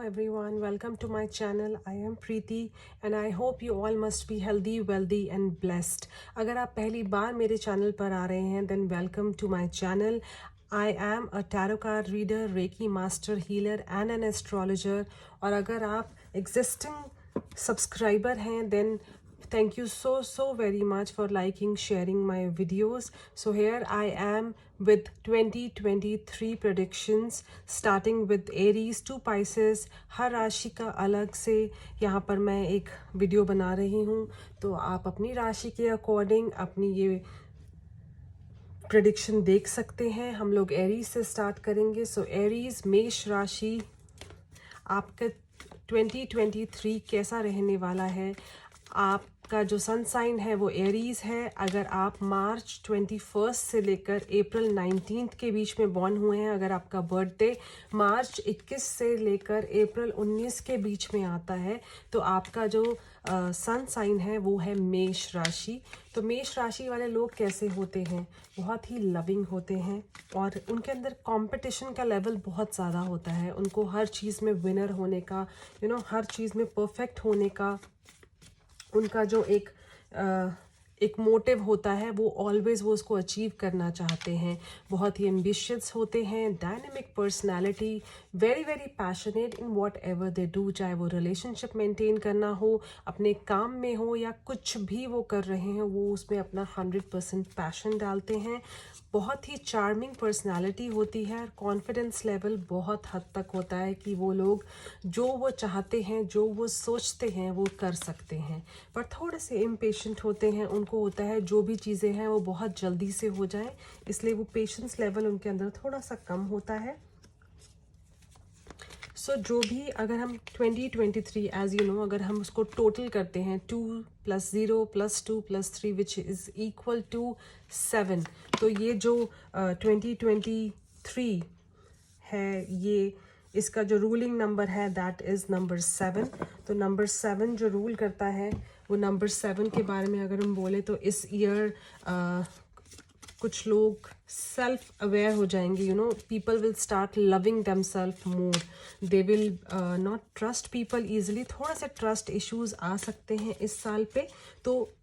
everyone, welcome to my channel. I am Preeti and I hope you all must be healthy, wealthy and blessed. अगर आप पहली बार मेरे channel पर आ रहे हैं then welcome to my channel. I am a tarot card reader, Reiki master, healer and an astrologer. और अगर आप existing subscriber हैं then thank you so very much for liking, sharing my videos. So here I am with 2023 predictions starting with Aries to Pisces. हर राशि का अलग से यहाँ पर मैं एक वीडियो बना रही हूँ, तो आप अपनी राशि के अकॉर्डिंग अपनी ये प्रेडिक्शन देख सकते हैं. हम लोग एरीज से स्टार्ट करेंगे. सो एरीज मेष राशि, आपका 2023 कैसा रहने वाला है. आपका जो सन साइन है वो एरीज है. अगर आप मार्च 21 से लेकर अप्रैल 19 के बीच में बॉर्न हुए हैं, अगर आपका बर्थडे मार्च 21 से लेकर अप्रैल 19 के बीच में आता है, तो आपका जो सन साइन है वो है मेष राशि. तो मेष राशि वाले लोग कैसे होते हैं, बहुत ही लविंग होते हैं और उनके अंदर कंपटीशन का लेवल बहुत ज़्यादा होता है. उनको हर चीज़ में विनर होने का, हर चीज़ में परफेक्ट होने का उनका जो एक मोटिव होता है, वो ऑलवेज वो उसको अचीव करना चाहते हैं. बहुत ही एम्बिशियस होते हैं, dynamic personality, very passionate in what ever they do. चाहे वो रिलेशनशिप मेंटेन करना हो, अपने काम में हो या कुछ भी वो कर रहे हैं, वो उसमें अपना 100% पैशन डालते हैं. बहुत ही चार्मिंग पर्सनालिटी होती है. कॉन्फिडेंस लेवल बहुत हद तक होता है कि वो लोग जो वो चाहते हैं, जो वो सोचते हैं, वो कर सकते हैं. पर थोड़े से इम्पेशेंट होते हैं. उनको होता है जो भी चीज़ें हैं वो बहुत जल्दी से हो जाए, इसलिए वो पेशेंस लेवल उनके अंदर थोड़ा सा कम होता है. सो जो भी अगर हम 2023 एज यू नो, अगर हम उसको टोटल करते हैं 2 + 0 + 2 + 3 विच इज़ इक्वल टू 7, तो ये जो 2023 है, ये इसका जो रूलिंग नंबर है दैट इज़ नंबर 7. तो नंबर 7 जो रूल करता है, वो नंबर 7 के बारे में अगर हम बोले तो इस ईयर कुछ लोग सेल्फ अवेयर हो जाएंगे. People will start loving them self more. They will not trust people easily. थोड़ा सा ट्रस्ट इश्यूज आ सकते हैं इस साल पे, तो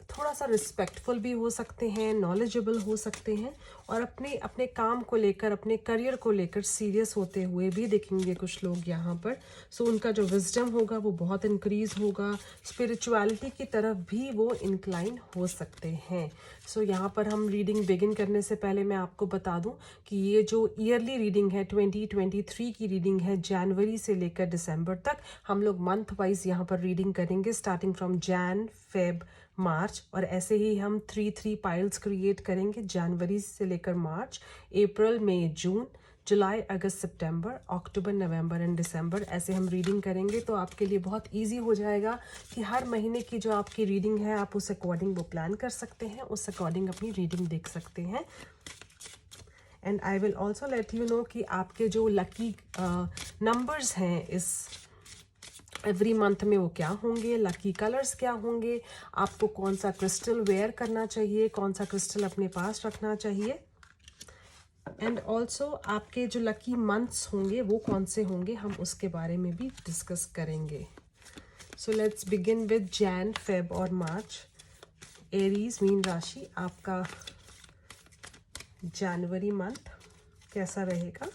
थोड़ा सा रिस्पेक्टफुल भी हो सकते हैं, नॉलेजेबल हो सकते हैं और अपने काम को लेकर, अपने करियर को लेकर सीरियस होते हुए भी दिखेंगे कुछ लोग यहाँ पर. सो उनका जो विजडम होगा वो बहुत इंक्रीज होगा. स्पिरिचुअलिटी की तरफ भी वो इंक्लाइन हो सकते हैं. सो यहाँ पर हम रीडिंग बिगिन करने से पहले मैं आपको बता दूं कि ये जो ईयरली रीडिंग है 2023 की रीडिंग है, जनवरी से लेकर दिसंबर तक. हम लोग मंथ वाइज यहाँ पर रीडिंग करेंगे, स्टार्टिंग फ्रॉम जैन, फेब, मार्च, और ऐसे ही हम 3 पाइल्स क्रिएट करेंगे जनवरी से लेकर मार्च, अप्रैल, मई, जून, जुलाई, August, September, October, November and दिसंबर. ऐसे हम रीडिंग करेंगे तो आपके लिए बहुत इजी हो जाएगा कि हर महीने की जो आपकी रीडिंग है आप उस अकॉर्डिंग वो प्लान कर सकते हैं, उस अकॉर्डिंग अपनी रीडिंग देख सकते हैं. And I will also let you know कि आपके जो लकी नंबर्स हैं इस एवरी मंथ में वो क्या होंगे, लकी कलर्स क्या होंगे, आपको कौन सा क्रिस्टल वेयर करना चाहिए, कौन सा क्रिस्टल अपने पास रखना चाहिए, एंड ऑल्सो आपके जो लकी मंथ्स होंगे वो कौन से होंगे, हम उसके बारे में भी डिस्कस करेंगे. So let's begin with Jain, Feb और मार्च. एरीज मीन राशि, आपका जनवरी मंथ कैसा रहेगा,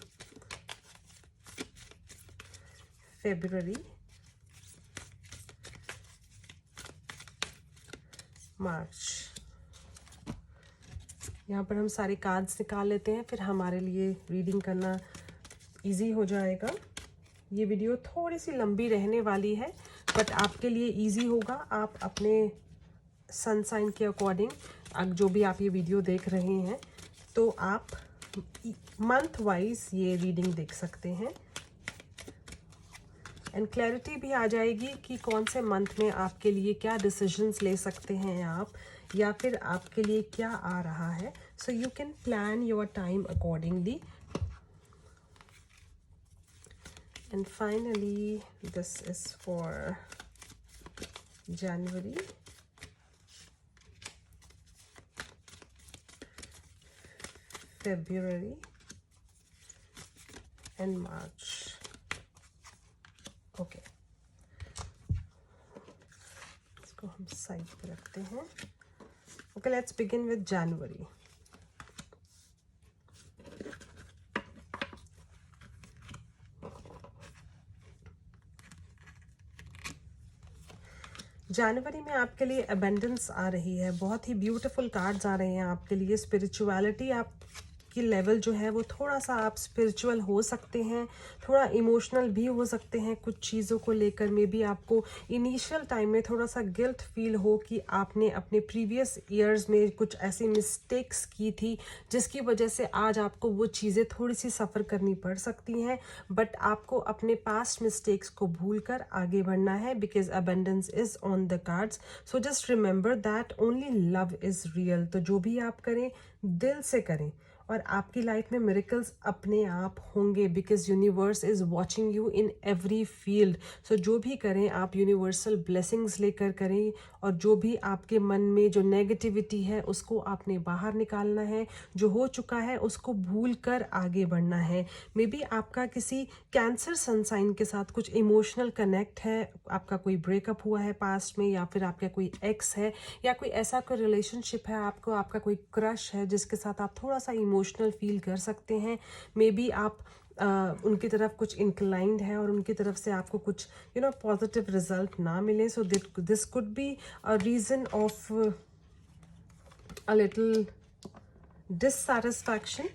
फेब्रुअरी, मार्च. यहाँ पर हम सारे कार्ड्स निकाल लेते हैं, फिर हमारे लिए रीडिंग करना इजी हो जाएगा. ये वीडियो थोड़ी सी लंबी रहने वाली है बट आपके लिए इजी होगा. आप अपने सन साइन के अकॉर्डिंग जो भी आप ये वीडियो देख रहे हैं, तो आप मंथ वाइज ये रीडिंग देख सकते हैं एंड क्लैरिटी भी आ जाएगी कि कौन से मंथ में आपके लिए क्या डिसीजंस ले सकते हैं आप, या फिर आपके लिए क्या आ रहा है. So you can plan your time accordingly. And finally this is for January, February and March. Okay, इसको हम साइड पे रखते हैं। ओके, लेट्स बिगिन विद जनवरी। जनवरी में आपके लिए अबेंडेंस आ रही है, बहुत ही ब्यूटीफुल कार्ड्स आ रहे हैं आपके लिए। स्पिरिचुअलिटी आप की लेवल जो है वो थोड़ा सा आप स्पिरिचुअल हो सकते हैं, थोड़ा इमोशनल भी हो सकते हैं कुछ चीज़ों को लेकर। मे बी आपको इनिशियल टाइम में थोड़ा सा गिल्ट फील हो कि आपने अपने प्रीवियस ईयर्स में कुछ ऐसी मिस्टेक्स की थी जिसकी वजह से आज आपको वो चीज़ें थोड़ी सी सफ़र करनी पड़ सकती हैं। बट आपको अपने पास्ट मिस्टेक्स को भूल कर आगे बढ़ना है, because abundance is on the cards. So just remember that only love is real. तो जो भी आप करें दिल से करें और आपकी लाइफ में मिरेकल्स अपने आप होंगे, because universe is watching you in every field. So जो भी करें आप यूनिवर्सल ब्लेसिंग्स लेकर करें, और जो भी आपके मन में जो नेगेटिविटी है उसको आपने बाहर निकालना है, जो हो चुका है उसको भूल कर आगे बढ़ना है। मे बी आपका किसी कैंसर सनसाइन के साथ कुछ इमोशनल कनेक्ट है, आपका कोई ब्रेकअप हुआ है पास्ट में, या फिर आपका कोई एक्स है, या कोई ऐसा कोई रिलेशनशिप है आपको, आपका कोई क्रश है जिसके साथ आप थोड़ा सा इमोशनल फील कर सकते हैं। मे बी आप उनकी तरफ कुछ इंक्लाइंड है और उनकी तरफ से आपको कुछ पॉजिटिव रिजल्ट ना मिले। सो this could be a reason of a little dissatisfaction.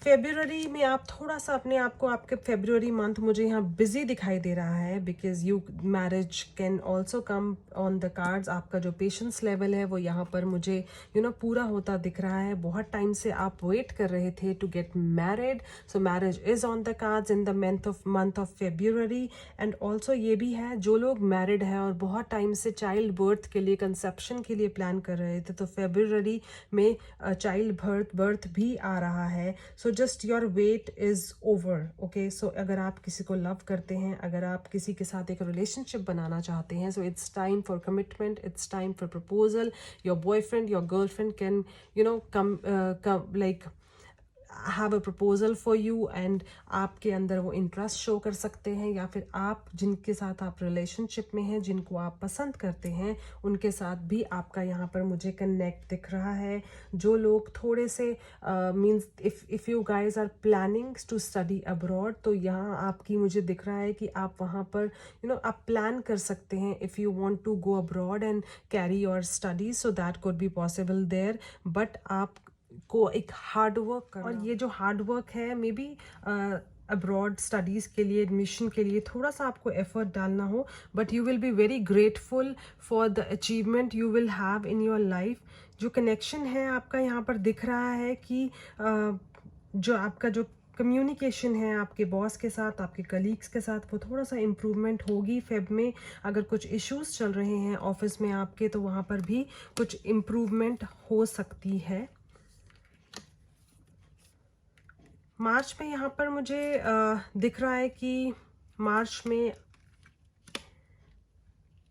February में आप थोड़ा सा अपने आप को, आपके फेब्रुअरी मंथ मुझे यहाँ बिजी दिखाई दे रहा है, because you marriage can also come on the cards. आपका जो पेशेंस लेवल है वो यहाँ पर मुझे पूरा होता दिख रहा है। बहुत टाइम से आप वेट कर रहे थे to get married, so marriage is on the cards in the month of February. And also ये भी है, जो लोग मैरिड है और बहुत टाइम से चाइल्ड बर्थ के लिए, कंसेप्शन के लिए प्लान कर रहे थे, तो फेब्रुअरी में चाइल्ड बर्थ भी आ रहा है। So just your wait is over. Okay, so अगर आप किसी को लव करते हैं, अगर आप किसी के साथ एक रिलेशनशिप बनाना चाहते हैं, so it's time for commitment, it's time for proposal. Your boyfriend, your girlfriend can come like have a proposal for you, and आपके अंदर वो इंटरेस्ट शो कर सकते हैं, या फिर आप जिनके साथ आप रिलेशनशिप में हैं, जिनको आप पसंद करते हैं, उनके साथ भी आपका यहाँ पर मुझे कनेक्ट दिख रहा है। जो लोग थोड़े से means if you guys are planning to study abroad, तो यहाँ आपकी मुझे दिख रहा है कि आप वहाँ पर आप प्लान कर सकते हैं। If you want to go abroad and carry your studies, so that could be possible there, but आप को एक हार्ड वर्क करना, और ये जो हार्ड वर्क है मे बी अब्रॉड स्टडीज़ के लिए, एडमिशन के लिए थोड़ा सा आपको एफर्ट डालना हो, but you will be very grateful for the achievement you will have in your life. जो कनेक्शन है आपका यहाँ पर दिख रहा है कि जो आपका जो कम्युनिकेशन है आपके बॉस के साथ, आपके कलीग्स के साथ, वो थोड़ा सा इम्प्रूवमेंट होगी फेब में। अगर कुछ इश्यूज चल रहे हैं ऑफिस में आपके, तो वहाँ पर भी कुछ इम्प्रूवमेंट हो सकती है। मार्च में यहाँ पर मुझे दिख रहा है कि मार्च में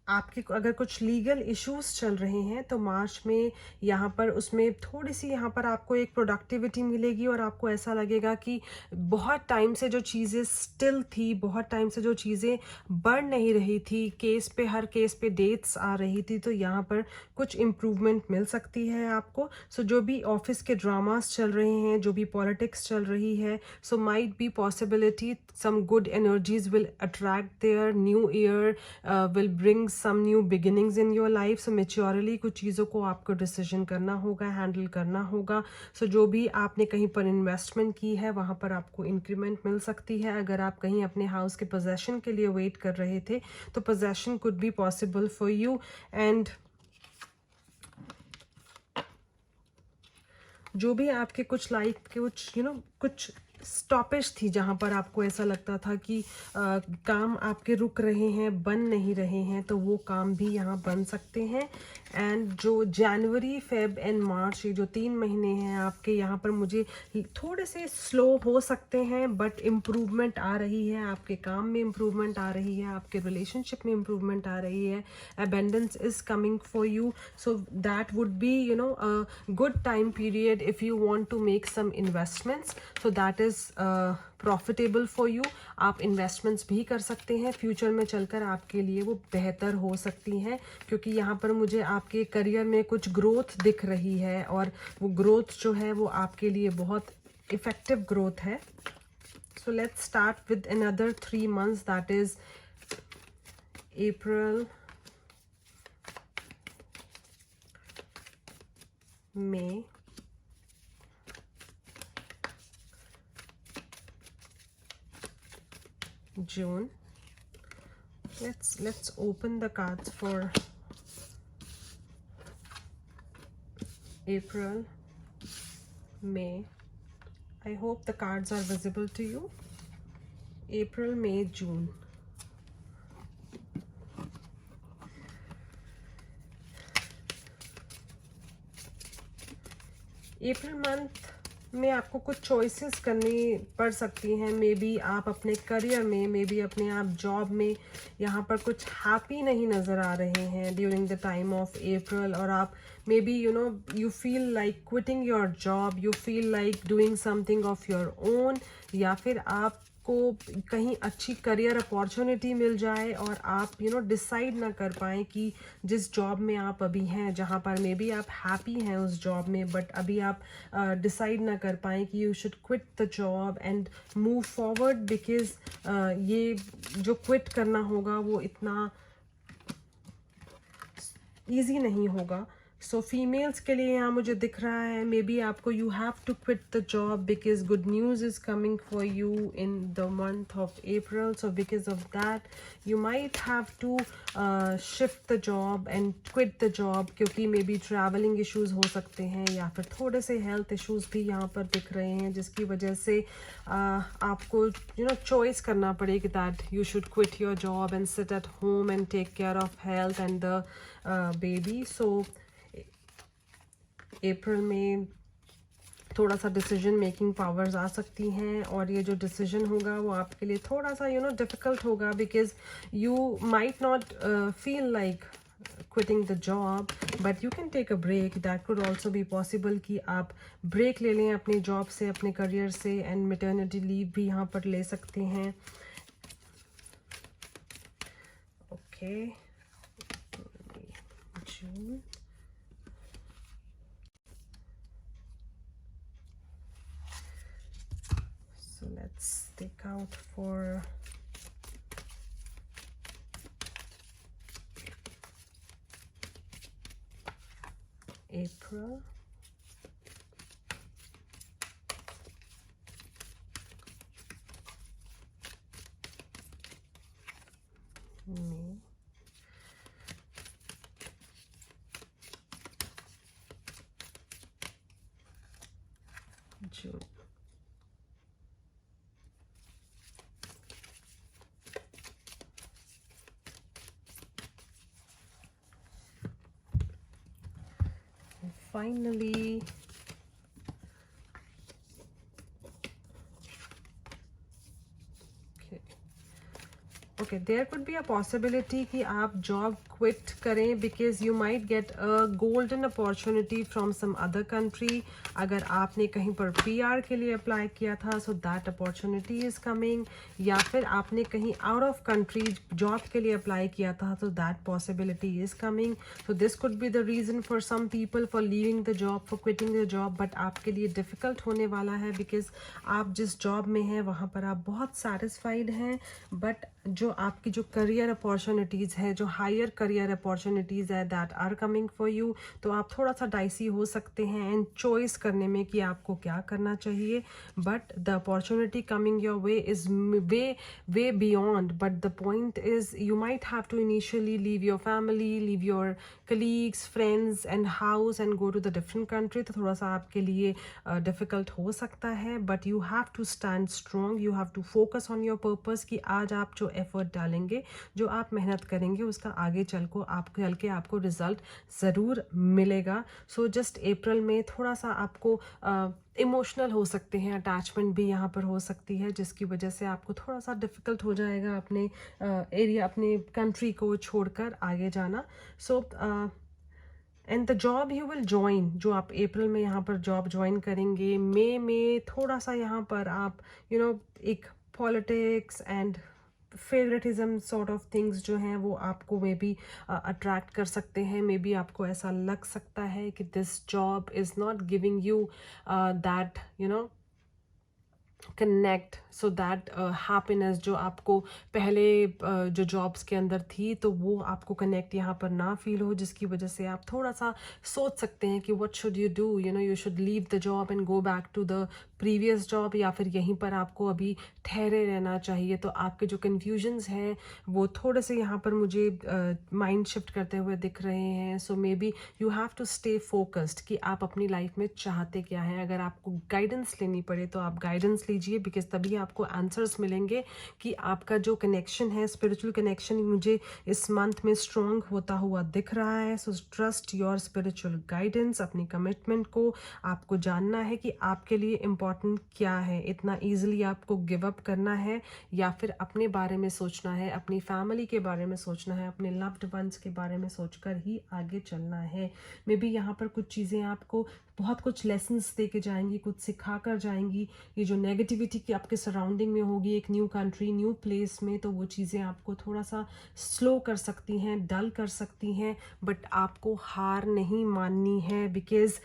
आपके अगर कुछ लीगल इश्यूज चल रहे हैं, तो मार्च में यहाँ पर उसमें थोड़ी सी यहाँ पर आपको एक प्रोडक्टिविटी मिलेगी, और आपको ऐसा लगेगा कि बहुत टाइम से जो चीज़ें स्टिल थी, बहुत टाइम से जो चीज़ें बढ़ नहीं रही थी, केस पे हर केस पे डेट्स आ रही थी, तो यहाँ पर कुछ इम्प्रूवमेंट मिल सकती है आपको। सो जो भी ऑफिस के ड्रामास चल रहे हैं, जो भी पॉलिटिक्स चल रही है, so might be possibility some good energies will attract there. New year will bring some new beginnings in your life. So maturely कुछ चीज़ों को आपको डिसीजन करना होगा, हैंडल करना होगा। So जो भी आपने कहीं पर इन्वेस्टमेंट की है वहाँ पर आपको इंक्रीमेंट मिल सकती है। अगर आप कहीं अपने हाउस के पोजेशन के लिए वेट कर रहे थे, तो possession could be possible for you. And जो भी आपके कुछ लाइफ के कुछ कुछ स्टॉपेज थी, जहाँ पर आपको ऐसा लगता था कि काम आपके रुक रहे हैं, बन नहीं रहे हैं, तो वो काम भी यहाँ बन सकते हैं। एंड जो जनवरी, फेब एंड मार्च, ये जो 3 महीने हैं आपके, यहाँ पर मुझे थोड़े से स्लो हो सकते हैं, बट इम्प्रूवमेंट आ रही है। आपके काम में इम्प्रूवमेंट आ रही है, आपके रिलेशनशिप में इम्प्रूवमेंट आ रही है। Abundance is coming for you, so that would be a good time period if you want to make some investments. So that is profitable for you. आप इन्वेस्टमेंट्स भी कर सकते हैं, फ्यूचर में चलकर आपके लिए वो बेहतर हो सकती हैं, क्योंकि यहाँ पर मुझे आपके करियर में कुछ ग्रोथ दिख रही है और वो ग्रोथ जो है वो आपके लिए बहुत इफेक्टिव ग्रोथ है। So let's start with another 3 months, that is April, May, June. Let's open the cards for April, May. I hope the cards are visible to you. April, May, June. April month में आपको कुछ choices करनी पड़ सकती हैं। May be आप अपने career में, मे बी अपने आप जॉब में यहाँ पर कुछ हैप्पी नहीं नज़र आ रहे हैं during the time of April, और आप may be you feel like quitting your job, you feel like doing something of your own, या फिर आपको कहीं अच्छी करियर अपॉर्चुनिटी मिल जाए और आप डिसाइड ना कर पाएँ कि जिस जॉब में आप अभी हैं, जहाँ पर मे बी आप हैप्पी हैं उस जॉब में, बट अभी आप डिसाइड ना कर पाएँ कि you should quit the job and move forward, because ये जो क्विट करना होगा वो इतना ईजी नहीं होगा। सो फीमेल्स के लिए यहाँ मुझे दिख रहा है मे बी आपको you have to quit the job because good news is coming for you in the month of April. So because of that you might have to shift the job and quit the job, क्योंकि may be travelling issues हो सकते हैं या फिर थोड़े से health issues भी यहाँ पर दिख रहे हैं, जिसकी वजह से आपको चॉइस करना पड़ेगी that you should quit your job and sit at home and take care of health and the baby. So April में थोड़ा सा डिसीजन मेकिंग पावर्स आ सकती हैं, और ये जो डिसीजन होगा वो आपके लिए थोड़ा सा डिफ़िकल्ट होगा, because you might not feel like quitting the job, but you can take a break. That could also be possible कि आप ब्रेक ले लें अपनी जॉब से, अपने करियर से, एंड मैटरनिटी लीव भी यहाँ पर ले सकते हैं। Okay, June, so let's take out for April, May, June. Finally, okay, there could be a possibility कि आप जॉब क्विट करें because you might get a golden opportunity from some other country. अगर आपने कहीं पर PR के लिए apply किया था, so that opportunity is coming, या फिर आपने कहीं आउट ऑफ कंट्री जॉब के लिए अप्लाई किया था, तो that possibility is coming. So this could be the reason for some people for leaving the job, for quitting the job, but आपके लिए डिफ़िकल्ट होने वाला है बिकॉज आप जिस जॉब में हैं वहाँ पर आप बहुत सेटिस्फाइड हैं, बट जो आपकी जो करियर अपॉर्चुनिटीज़ है, जो हायर करियर अपॉर्चुनिटीज़ है, that are coming for you, तो आप थोड़ा सा डाइसी हो सकते हैं एंड चॉइस करने में कि आपको क्या करना चाहिए। But the opportunity coming your way is way beyond, but the point is you might have to initially leave your family, leave your colleagues, friends and house and go to the different country. तो थोड़ा सा आपके लिए difficult हो सकता है, but you have to stand strong, you have to focus on your purpose कि आज आप जो एफर्ट डालेंगे, जो आप मेहनत करेंगे, उसका आगे चल के आपको रिजल्ट ज़रूर मिलेगा। सो जस्ट अप्रैल में थोड़ा सा आपको इमोशनल हो सकते हैं, अटैचमेंट भी यहाँ पर हो सकती है, जिसकी वजह से आपको थोड़ा सा डिफ़िकल्ट हो जाएगा अपने एरिया, अपने कंट्री को छोड़कर आगे जाना। So and the job you will join, जो आप अप्रैल में यहाँ पर जॉब ज्वाइन करेंगे, मई में थोड़ा सा यहाँ पर आप एक politics and favouritism sort of things जो हैं वो आपको मे बी अट्रैक्ट कर सकते हैं। मे बी आपको ऐसा लग सकता है कि this job is not giving you that connect, so that happiness जो आपको पहले जो जॉब्स के अंदर थी, तो वो आपको कनेक्ट यहाँ पर ना फील हो, जिसकी वजह से आप थोड़ा सा सोच सकते हैं कि what should you do, you should leave the job and go back to the previous job, या फिर यहीं पर आपको अभी ठहरे रहना चाहिए। तो आपके जो कन्फ्यूजन्स हैं वो थोड़े से यहाँ पर मुझे माइंड शिफ्ट करते हुए दिख रहे हैं। So maybe you have to stay focused कि आप अपनी लाइफ में चाहते क्या हैं। अगर आपको गाइडेंस लेनी पड़े तो आप गाइडेंस लीजिए, बिकॉज तभी आपको आंसर्स मिलेंगे कि आपका जो कनेक्शन है, स्पिरिचुअल कनेक्शन, मुझे इस मंथ में स्ट्रॉन्ग होता हुआ दिख रहा है। So trust your spiritual guidance, अपनी कमिटमेंट को आपको जानना है कि आपके लिए इम्पॉर्टेंट क्या है। इतना ईजिली आपको गिव अप करना है या फिर अपने बारे में सोचना है, अपनी फैमिली के बारे में सोचना है, अपने लव्ड वंस के बारे में सोचकर ही आगे चलना है। मे बी यहाँ पर कुछ चीज़ें आपको बहुत कुछ लेसन्स दे के जाएंगी, कुछ सिखा कर जाएंगी। ये जो नेगेटिविटी की आपके सराउंडिंग में होगी एक न्यू कंट्री, न्यू प्लेस में, तो वो चीज़ें आपको थोड़ा सा स्लो कर सकती हैं, डल कर सकती हैं, बट आपको हार नहीं माननी है। बिकॉज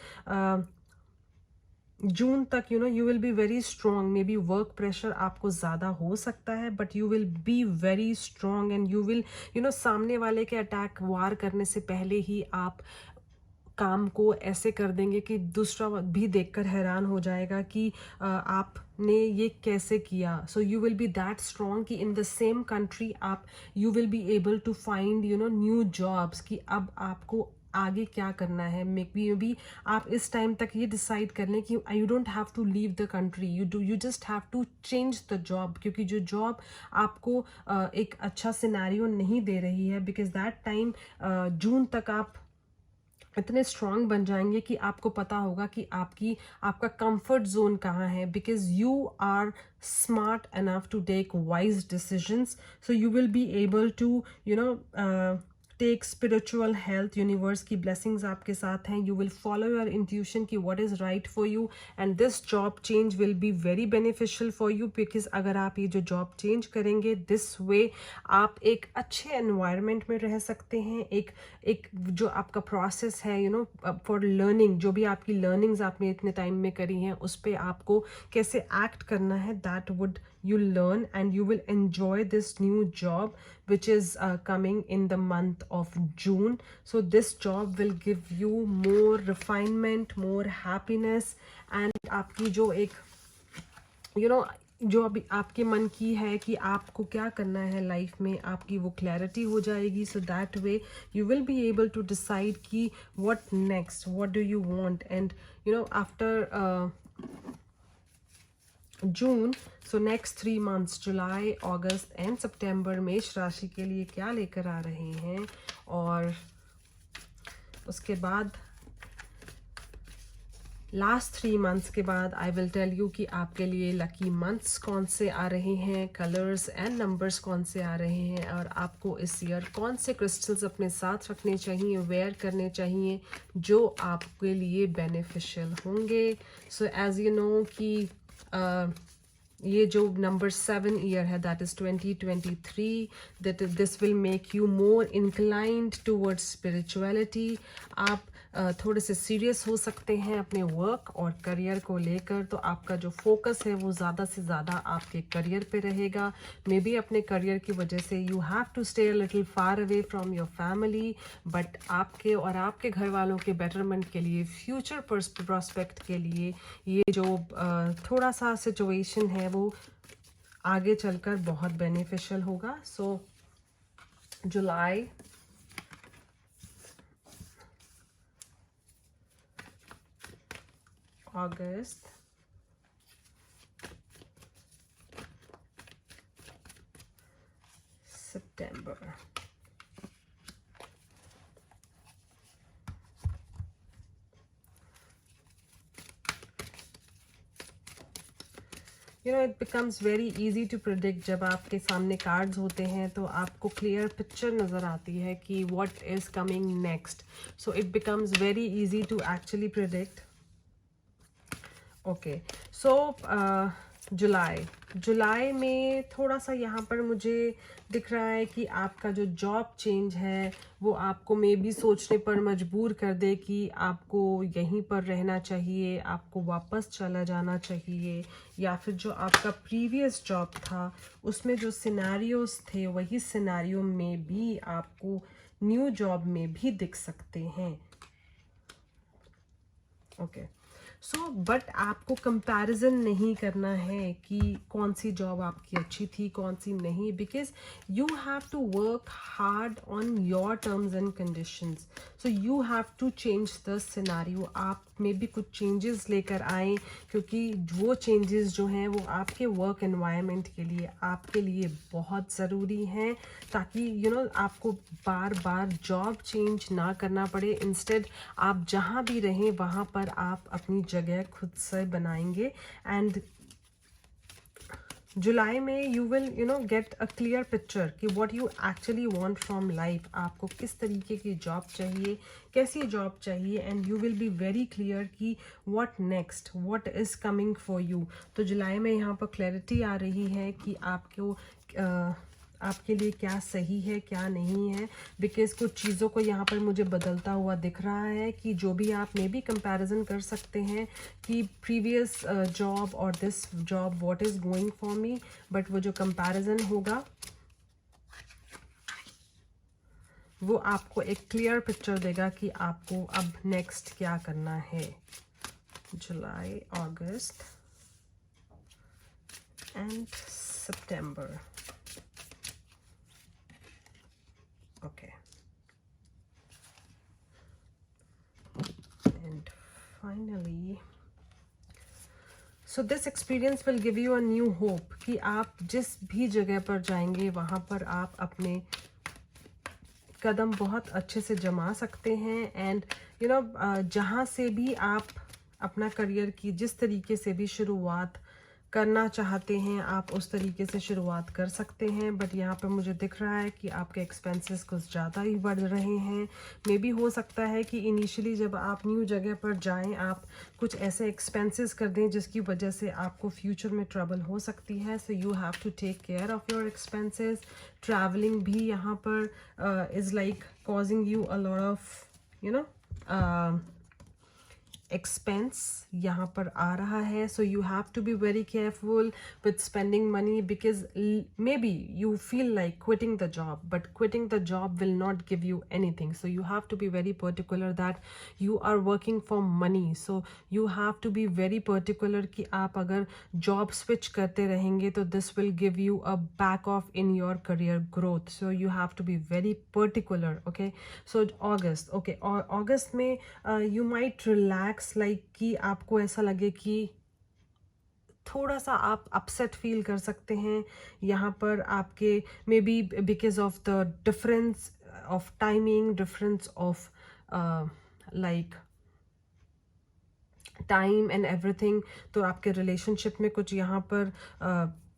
जून तक you will be very strong. May be work pressure आपको ज़्यादा हो सकता है, but you will be very strong and you will सामने वाले के अटैक वार करने से पहले ही आप काम को ऐसे कर देंगे कि दूसरा भी देखकर हैरान हो जाएगा कि आपने ये कैसे किया। So you will be that strong कि इन द सेम कंट्री आप you will be able to find new jobs, कि अब आपको आगे क्या करना है। मे बी आप इस टाइम तक ये डिसाइड कर लें कि you don't have to leave the country, you just have to change the job, क्योंकि जो जॉब आपको एक अच्छा सिनेरियो नहीं दे रही है, बिकॉज दैट टाइम जून तक आप इतने स्ट्रांग बन जाएंगे कि आपको पता होगा कि आपका कंफर्ट जोन कहाँ है, because you are smart enough to take wise decisions. So you will be able to take spiritual health, universe की ब्लेसिंग्स आपके साथ हैं। You will follow your intuition कि what is right for you, and this job change will be very beneficial for you, because अगर आप ये जो job change करेंगे दिस वे, आप एक अच्छे एनवायरनमेंट में रह सकते हैं। एक जो आपका प्रोसेस है फॉर लर्निंग, जो भी आपकी लर्निंग्स आपने इतने टाइम में करी हैं, उस पर आपको कैसे एक्ट करना है, that would you learn, and you will enjoy this new job which is coming in the month of June. So this job will give you more refinement, more happiness, and आपकी जो एक जो अभी आपके मन की है कि आपको क्या करना है लाइफ में, आपकी वो क्लैरिटी हो जाएगी। So that way you will be able to decide कि what next, what do you want, and after June, so next 3 months, July, August and September, मेष राशि के लिए क्या लेकर आ रहे हैं। और उसके बाद लास्ट 3 months के बाद आई विल टेल यू कि आपके लिए लकी मंथ्स कौन से आ रहे हैं, कलर्स एंड नंबर्स कौन से आ रहे हैं, और आपको इस ईयर कौन से क्रिस्टल्स अपने साथ रखने चाहिए, वेयर करने चाहिए, जो आपके लिए बेनिफिशियल होंगे। सो एज यू नो कि ये जो नंबर 7 ईयर है, that is 2023, that this will make you more inclined towards spirituality. आप थोड़े से सीरियस हो सकते हैं अपने वर्क और करियर को लेकर, तो आपका जो फोकस है वो ज़्यादा से ज़्यादा आपके करियर पे रहेगा। मे बी अपने करियर की वजह से you have to stay a little far away from your family, but आपके और आपके घर वालों के बेटरमेंट के लिए, फ्यूचर प्रोस्पेक्ट के लिए, ये जो थोड़ा सा सिचुएशन है वो आगे चलकर बहुत बेनिफिशियल होगा। So July, August, September, you know it becomes very easy to predict. जब आपके सामने कार्ड्स होते हैं तो आपको क्लियर पिक्चर नज़र आती है कि what is coming next, so it becomes very easy to actually predict. Okay, so July में थोड़ा सा यहाँ पर मुझे दिख रहा है कि आपका जो जॉब चेंज है वो आपको मे बी सोचने पर मजबूर कर दे कि आपको यहीं पर रहना चाहिए, आपको वापस चला जाना चाहिए, या फिर जो आपका प्रीवियस जॉब था उसमें जो सिनेरियोज थे वही सिनेरियो में भी आपको न्यू जॉब में भी दिख सकते हैं। ओके, सो बट आपको कंपैरिजन नहीं करना है कि कौन सी जॉब आपकी अच्छी थी कौन सी नहीं, because you have to work hard on your terms and conditions, so you have to change the scenario. आप में भी कुछ चेंजेस लेकर आए, क्योंकि वो चेंजेस जो हैं वो आपके वर्क एनवायरनमेंट के लिए आपके लिए बहुत ज़रूरी हैं, ताकि यू नो आपको बार बार जॉब चेंज ना करना पड़े। इंस्टेड आप जहाँ भी रहें वहाँ पर आप अपनी जगह खुद से बनाएंगे। एंड जुलाई में you will you know get a clear picture कि what you actually want from life, आपको किस तरीके की जॉब चाहिए, कैसी जॉब चाहिए, and you will be very clear कि what next, what is coming for you. तो जुलाई में यहाँ पर क्लैरिटी आ रही है कि आपको आपके लिए क्या सही है क्या नहीं है, बिकॉज कुछ चीज़ों को यहाँ पर मुझे बदलता हुआ दिख रहा है कि जो भी आप में भी कंपैरिजन कर सकते हैं कि प्रीवियस जॉब और this job what is going for me, but वो जो कंपैरिजन होगा वो आपको एक क्लियर पिक्चर देगा कि आपको अब नेक्स्ट क्या करना है। July, August and September. Okay, and finally, so this experience will give you a new hope कि आप जिस भी जगह पर जाएंगे वहाँ पर आप अपने कदम बहुत अच्छे से जमा सकते हैं। एंड यू नो जहाँ से भी आप अपना करियर की जिस तरीके से भी शुरुआत करना चाहते हैं आप उस तरीके से शुरुआत कर सकते हैं। बट यहाँ पर मुझे दिख रहा है कि आपके एक्सपेंसेस कुछ ज़्यादा ही बढ़ रहे हैं। मे बी हो सकता है कि इनिशियली जब आप न्यू जगह पर जाएं आप कुछ ऐसे एक्सपेंसेस कर दें जिसकी वजह से आपको फ्यूचर में ट्रबल हो सकती है। So you have to take care of your expenses. Travelling भी यहाँ पर is like causing you a lot of you know expense यहाँ पर आ रहा है। So you have to be very careful with spending money, because maybe you feel like quitting the job, but quitting the job will not give you anything. So you have to be very particular that you are working for money. So you have to be very particular कि आप अगर job switch करते रहेंगे तो this will give you a back off in your career growth. So you have to be very particular. Okay, so August, okay, और अगस्त में you might relax like कि आपको ऐसा लगे कि थोड़ा सा आप अपसेट फील कर सकते हैं यहाँ पर आपके may be because of the difference of timing, difference of like time and everything. तो आपके रिलेशनशिप में कुछ यहाँ पर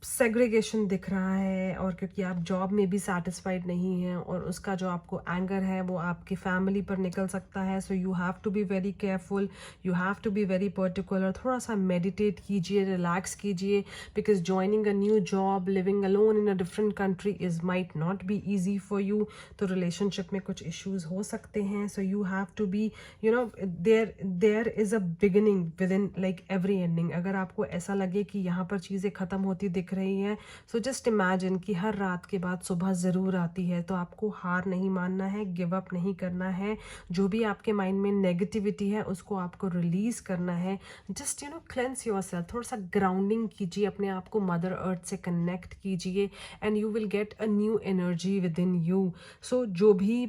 सेग्रीगेशन दिख रहा है, और क्योंकि आप जॉब में भी सेटिस्फाइड नहीं हैं और उसका जो आपको एंगर है वो आपकी फैमिली पर निकल सकता है। So you have to be very careful, you have to be very particular. थोड़ा सा मेडिटेट कीजिए, रिलैक्स कीजिए, because joining a new job, living alone in a different country is might not be easy for you. तो relationship में कुछ issues हो सकते हैं। So you have to be you know there is a beginning with in like every ending. अगर आपको ऐसा लगे कि यहाँ पर चीज़ें ख़त्म होती दिख रही है, सो जस्ट इमेजिन कि हर रात के बाद सुबह ज़रूर आती है। तो आपको हार नहीं मानना है, गिव अप नहीं करना है। जो भी आपके माइंड में नेगेटिविटी है उसको आपको रिलीज़ करना है। Just you know cleanse yourself, थोड़ा सा ग्राउंडिंग कीजिए, अपने आप को मदर अर्थ से कनेक्ट कीजिए, and you will get a new energy within you. So जो भी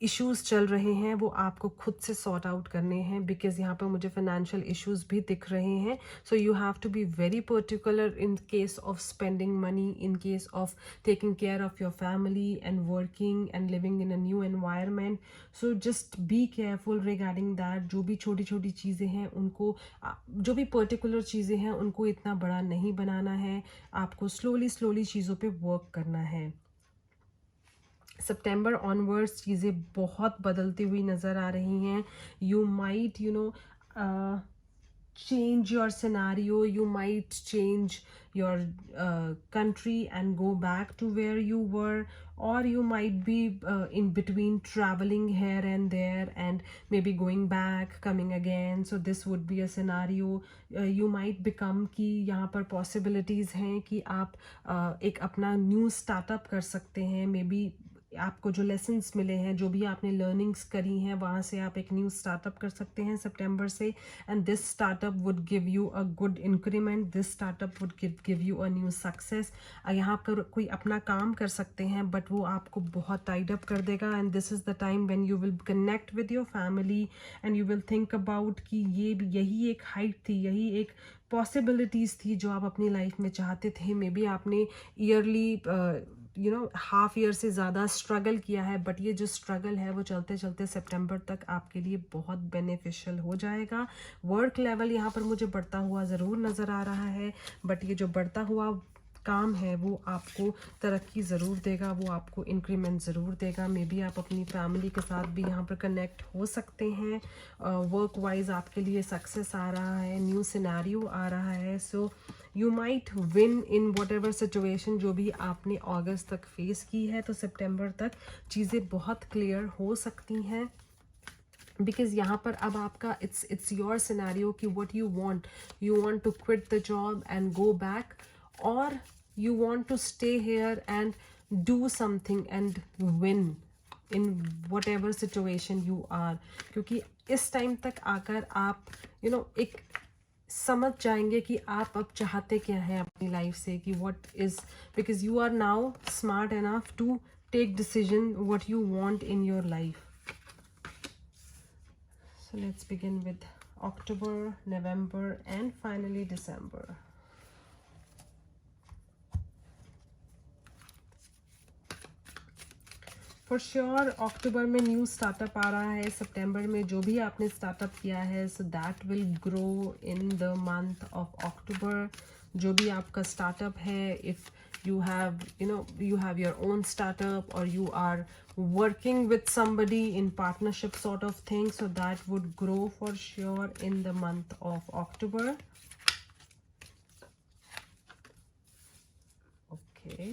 इश्यूज चल रहे हैं वो आपको खुद से सॉर्ट आउट करने हैं, बिकॉज यहाँ पर मुझे फाइनेंशियल इश्यूज भी दिख रहे हैं. So you have to be very particular in case of spending money, in case of taking care of your family and working and living in a new environment. So just be careful regarding that. जो भी छोटी छोटी चीज़ें हैं उनको, जो भी particular चीज़ें हैं उनको इतना बड़ा नहीं बनाना है. आपको स्लोली स्लोली चीज़ों पे वर्क करना है. सितंबर ऑनवर्ड्स चीज़ें बहुत बदलती हुई नज़र आ रही हैं. You might change your scenario, you might change your country and go back to where you were, or you might be in between traveling here and there and maybe going back, coming again. So this would be a scenario. You might become कि यहाँ पर possibilities हैं कि आप एक अपना new startup कर सकते हैं. maybe आपको जो लेसन्स मिले हैं, जो भी आपने लर्निंग्स करी हैं, वहाँ से आप एक न्यू स्टार्टअप कर सकते हैं सितंबर से. And this startup would give you a good increment. This startup would give you a new success. यहाँ पर कोई अपना काम कर सकते हैं बट वो आपको बहुत टाइड अप कर देगा. And this is the time when you will connect with your family and you will think about कि यही एक हाइट थी, यही एक पॉसिबिलिटीज़ थी जो आप अपनी लाइफ में चाहते थे. मे बी आपने ईयरली हाफ ईयर से ज़्यादा स्ट्रगल किया है, बट ये जो स्ट्रगल है वो चलते चलते सितंबर तक आपके लिए बहुत बेनिफिशियल हो जाएगा. वर्क लेवल यहाँ पर मुझे बढ़ता हुआ ज़रूर नज़र आ रहा है, बट ये जो बढ़ता हुआ काम है वो आपको तरक्की ज़रूर देगा, वो आपको इंक्रीमेंट ज़रूर देगा. मे बी आप अपनी फैमिली के साथ भी यहाँ पर कनेक्ट हो सकते हैं. वर्क वाइज आपके लिए सक्सेस आ रहा है, न्यू सिनेरियो आ रहा है. So you might win in what ever situation जो भी आपने अगस्त तक फेस की है. तो सितंबर तक चीज़ें बहुत क्लियर हो सकती हैं, बिकॉज यहाँ पर अब आपका इट्स योर सिनेरियो कि what you want to quit the job and go back, और you want to stay here and do something and win in whatever situation you are. क्योंकि इस टाइम तक आकर आप एक समझ जाएंगे कि आप अब चाहते क्या हैं अपनी लाइफ से, कि what is, because you are now smart enough to take decision what you want in your life. So let's begin with October, November and finally December. For sure October में न्यू स्टार्टअप आ रहा है. सितंबर में जो भी आपने startup किया है, सो that will grow in the month of October. जो भी आपका स्टार्टअप है, if you have your own startup or you are working with somebody in partnership sort of thing, so that would grow for sure in the month of October. Okay.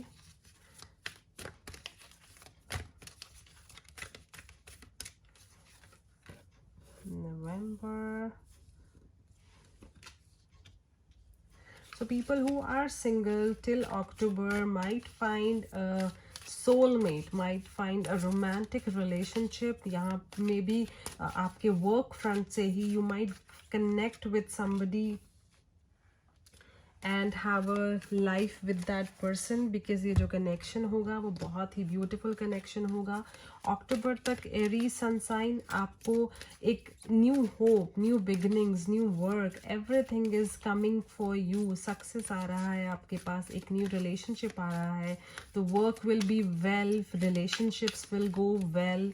November. So people who are single till October might find a soulmate, might find a romantic relationship. यहाँ maybe आपके work front से ही you might connect with somebody and have a life with that person, because ये जो connection होगा वो बहुत ही beautiful connection होगा. अक्टूबर तक एरी सनसाइन आपको एक new hope, new beginnings, new work, everything is coming for you. Success आ रहा है आपके पास, एक न्यू रिलेशनशिप आ रहा है. तो work will be well, relationships will go well,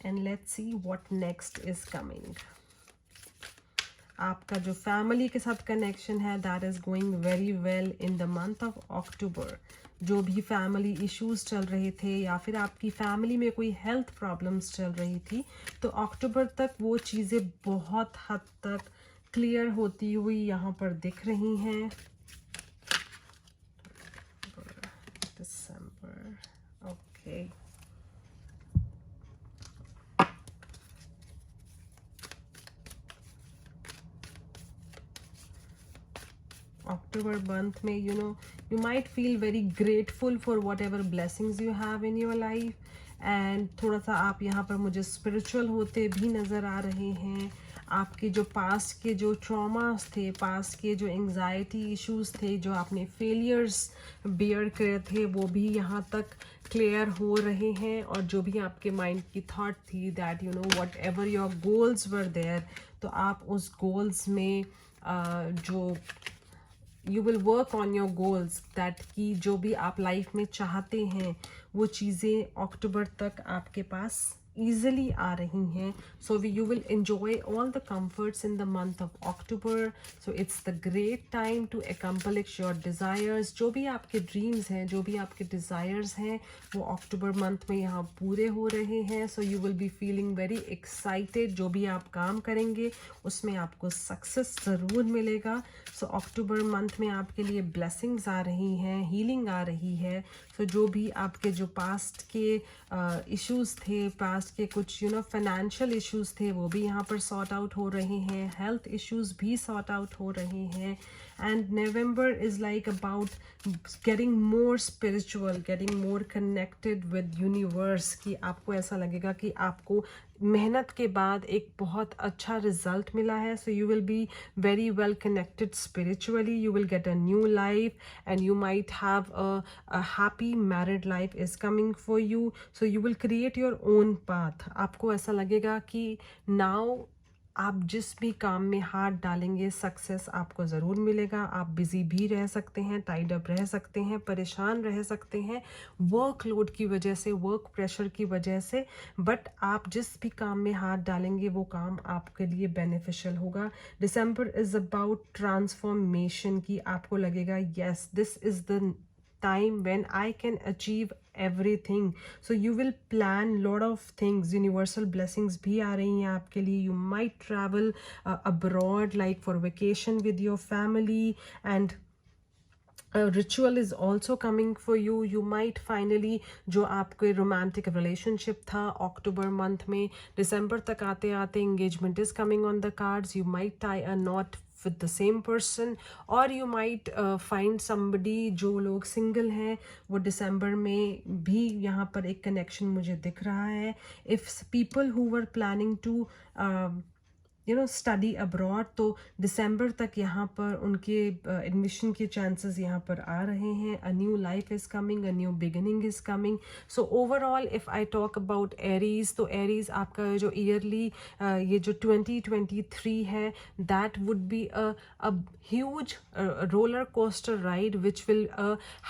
and let's see what next is coming. आपका जो फैमिली के साथ कनेक्शन है that is going very well in the month of October. जो भी फैमिली इश्यूज चल रहे थे या फिर आपकी फैमिली में कोई हेल्थ प्रॉब्लम्स चल रही थी, तो अक्टूबर तक वो चीज़ें बहुत हद तक क्लियर होती हुई यहाँ पर दिख रही हैं. दिसंबर, ओके. October month में you might feel very grateful for whatever blessings you have in your life, and थोड़ा सा आप यहाँ पर मुझे spiritual होते भी नज़र आ रहे हैं. आपके जो पास्ट के जो ट्रॉमास थे, पास्ट के जो एंग्जाइटी इश्यूज थे, जो आपने फेलियर्स बियर करे थे, वो भी यहाँ तक क्लियर हो रहे हैं। और जो भी आपके माइंड की थॉट थी that you know whatever your goals were there, तो आप उस गोल्स में जो you will work on your goals that कि जो भी आप लाइफ में चाहते हैं वो चीज़ें अक्टूबर तक आपके पास easily आ रही हैं. So you will enjoy all the comforts in the month of October. So it's the great time to accomplish your desires. जो भी आपके dreams हैं, जो भी आपके desires हैं, वो October month में यहाँ पूरे हो रहे हैं. So you will be feeling very excited. जो भी आप काम करेंगे उसमें आपको success ज़रूर मिलेगा. So October month में आपके लिए blessings आ रही हैं, healing आ रही है. So जो भी आपके जो past के issues थे, past के कुछ फाइनेंशियल इश्यूज थे, वो भी यहाँ पर सॉर्ट आउट हो रहे हैं. हेल्थ इश्यूज भी सॉर्ट आउट हो रहे हैं. And November is like about getting more spiritual, getting more connected with universe. कि आपको ऐसा लगेगा कि आपको मेहनत के बाद एक बहुत अच्छा रिजल्ट मिला है. So you will be very well connected spiritually. You will get a new life and you might have a happy married life is coming for you. So you will create your own path. आपको ऐसा लगेगा कि now आप जिस भी काम में हाथ डालेंगे सक्सेस आपको ज़रूर मिलेगा. आप बिज़ी भी रह सकते हैं, टाइड अप रह सकते हैं, परेशान रह सकते हैं वर्कलोड की वजह से, वर्क प्रेशर की वजह से, बट आप जिस भी काम में हाथ डालेंगे वो काम आपके लिए बेनिफिशियल होगा. दिसंबर इज़ अबाउट ट्रांसफॉर्मेशन. की आपको लगेगा yes this is the time when I can achieve everything. So you will plan lot of things. Universal blessings भी आ रही हैं आपके लिए. You might travel abroad like for vacation with your family, and a ritual is also coming for you. You might finally जो आपके romantic relationship था अक्टूबर month में, दिसंबर तक आते आते engagement is coming on the cards. You might tie a knot with the same person, or you might find somebody. जो लोग single हैं वो दिसंबर में भी यहाँ पर एक कनेक्शन मुझे दिख रहा है. If people who were planning to study abroad, तो दिसंबर तक यहाँ पर उनके एडमिशन के चांसेस यहाँ पर आ रहे हैं. A new life is coming, a new beginning is coming. So overall if I talk about Aries, तो एरीज आपका जो ईयरली ये जो 2023 है that would be a huge roller coaster ride which will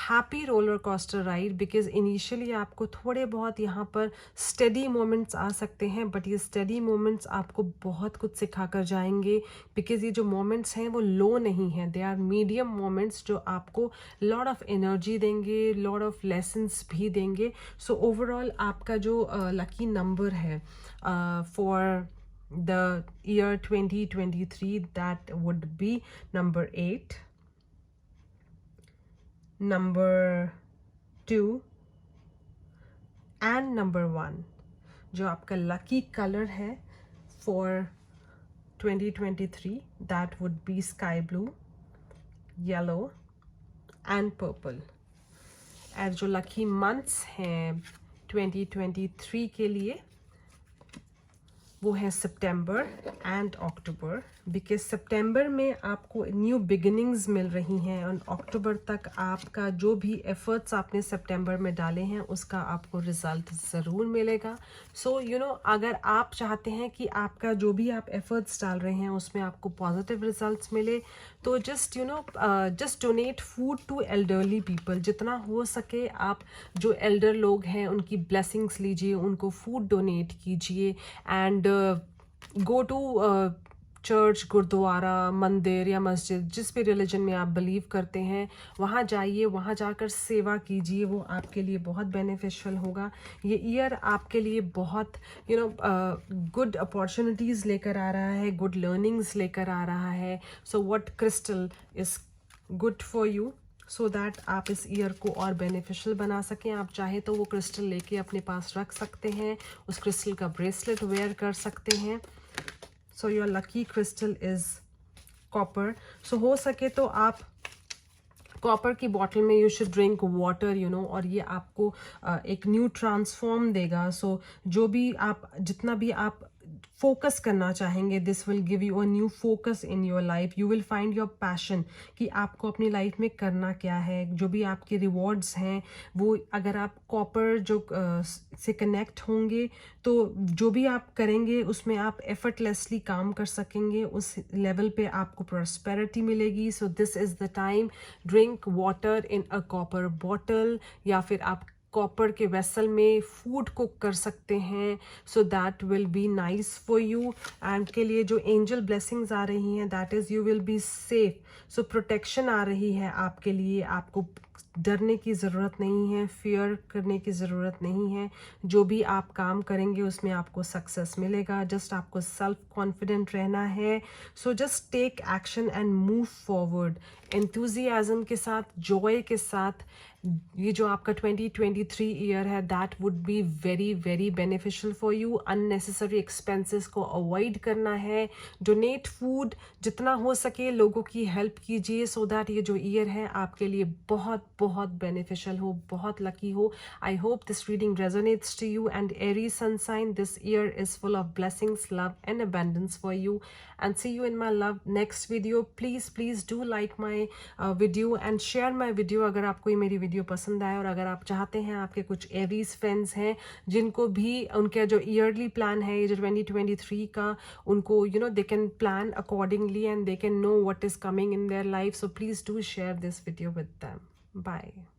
happy roller coaster ride. Because initially आपको थोड़े बहुत यहाँ पर स्टडी मोमेंट्स आ सकते हैं, बट ये स्टडी मोमेंट्स आपको बहुत कुछ सिखा कर जाएंगे. बिकॉज ये जो मोमेंट्स हैं वो लो नहीं हैं, दे आर मीडियम मोमेंट्स जो आपको लॉट ऑफ एनर्जी देंगे, लॉट ऑफ लेसन्स भी देंगे. सो ओवरऑल आपका जो लकी नंबर है for the year 2023, that would be number 8, number 2 and number 1. जो आपका लकी कलर है for 2023, that would be sky blue, yellow and purple. और जो लकी मंथ्स हैं 2023 के लिए वो है सितंबर एंड अक्टूबर. बिकॉज सितंबर में आपको न्यू बिगिनिंग्स मिल रही हैं और अक्टूबर तक आपका जो भी एफर्ट्स आपने सितंबर में डाले हैं उसका आपको रिजल्ट ज़रूर मिलेगा. सो अगर आप चाहते हैं कि आपका जो भी आप एफर्ट्स डाल रहे हैं उसमें आपको पॉजिटिव रिजल्ट्स मिले, तो just donate food to elderly people. जितना हो सके आप जो एल्डर लोग हैं उनकी ब्लेसिंग्स लीजिए, उनको फूड डोनेट कीजिए. And go to church, gurdwara, मंदिर या मस्जिद, जिस भी रिलीजन में आप बिलीव करते हैं वहाँ जाइए, वहाँ जाकर सेवा कीजिए. वो आपके लिए बहुत बेनिफिशियल होगा. ये ईयर आपके लिए बहुत गुड अपॉर्चुनिटीज़ लेकर आ रहा है, गुड लर्निंग्स लेकर आ रहा है. So what crystal is good for you so that आप इस ईयर को और बेनिफिशियल बना सकें. आप चाहे तो वो क्रिस्टल लेके अपने पास रख सकते हैं, उस क्रिस्टल का ब्रेसलेट वेयर कर सकते हैं. So your lucky crystal is copper. So हो सके तो आप कॉपर की बॉटल में यू शुड ड्रिंक वाटर, और ये आपको एक न्यू ट्रांसफॉर्म देगा. सो जो भी आप जितना भी आप फोकस करना चाहेंगे, this will give you a new focus in your life. You will find your passion कि आपको अपनी लाइफ में करना क्या है। जो भी आपके रिवॉर्ड्स हैं वो, अगर आप कॉपर जो से कनेक्ट होंगे तो जो भी आप करेंगे उसमें आप एफर्टलेसली काम कर सकेंगे, उस लेवल पे आपको प्रॉस्पेरिटी मिलेगी। So this is the time, drink water in a copper bottle, या फिर आप कॉपर के वेसल में फूड कुक कर सकते हैं। So that will be nice for you. And के लिए जो एंजल ब्लेसिंग्स आ रही हैं, that is you will be safe. So protection आ रही है आपके लिए, आपको डरने की ज़रूरत नहीं है, फियर करने की ज़रूरत नहीं है। जो भी आप काम करेंगे उसमें आपको सक्सेस मिलेगा। जस्ट आपको सेल्फ कॉन्फिडेंट रहना है। So just take action and move forward enthusiasm के साथ, जॉय के साथ। ये जो आपका 2023 ईयर है, that would be very very beneficial for you. Unnecessary expenses को अवॉइड करना है। डोनेट फूड, जितना हो सके लोगों की हेल्प कीजिए, सो दैट ये जो ईयर है आपके लिए बहुत बहुत बेनिफिशियल हो, बहुत लकी हो। I hope this reading resonates to you. And Aries sun sign, this year is full of blessings, love and abundance for you, and see you in my love next video. Please do like my video and share my video अगर आपको ये मेरी video पसंद आए। और अगर आप चाहते हैं, आपके कुछ एरीज फ्रेंड्स हैं जिनको भी उनका जो ईयरली प्लान है ये जो 2023 का, उनको they can plan accordingly and they can know what is coming in their life. So please do share this video with them. Bye.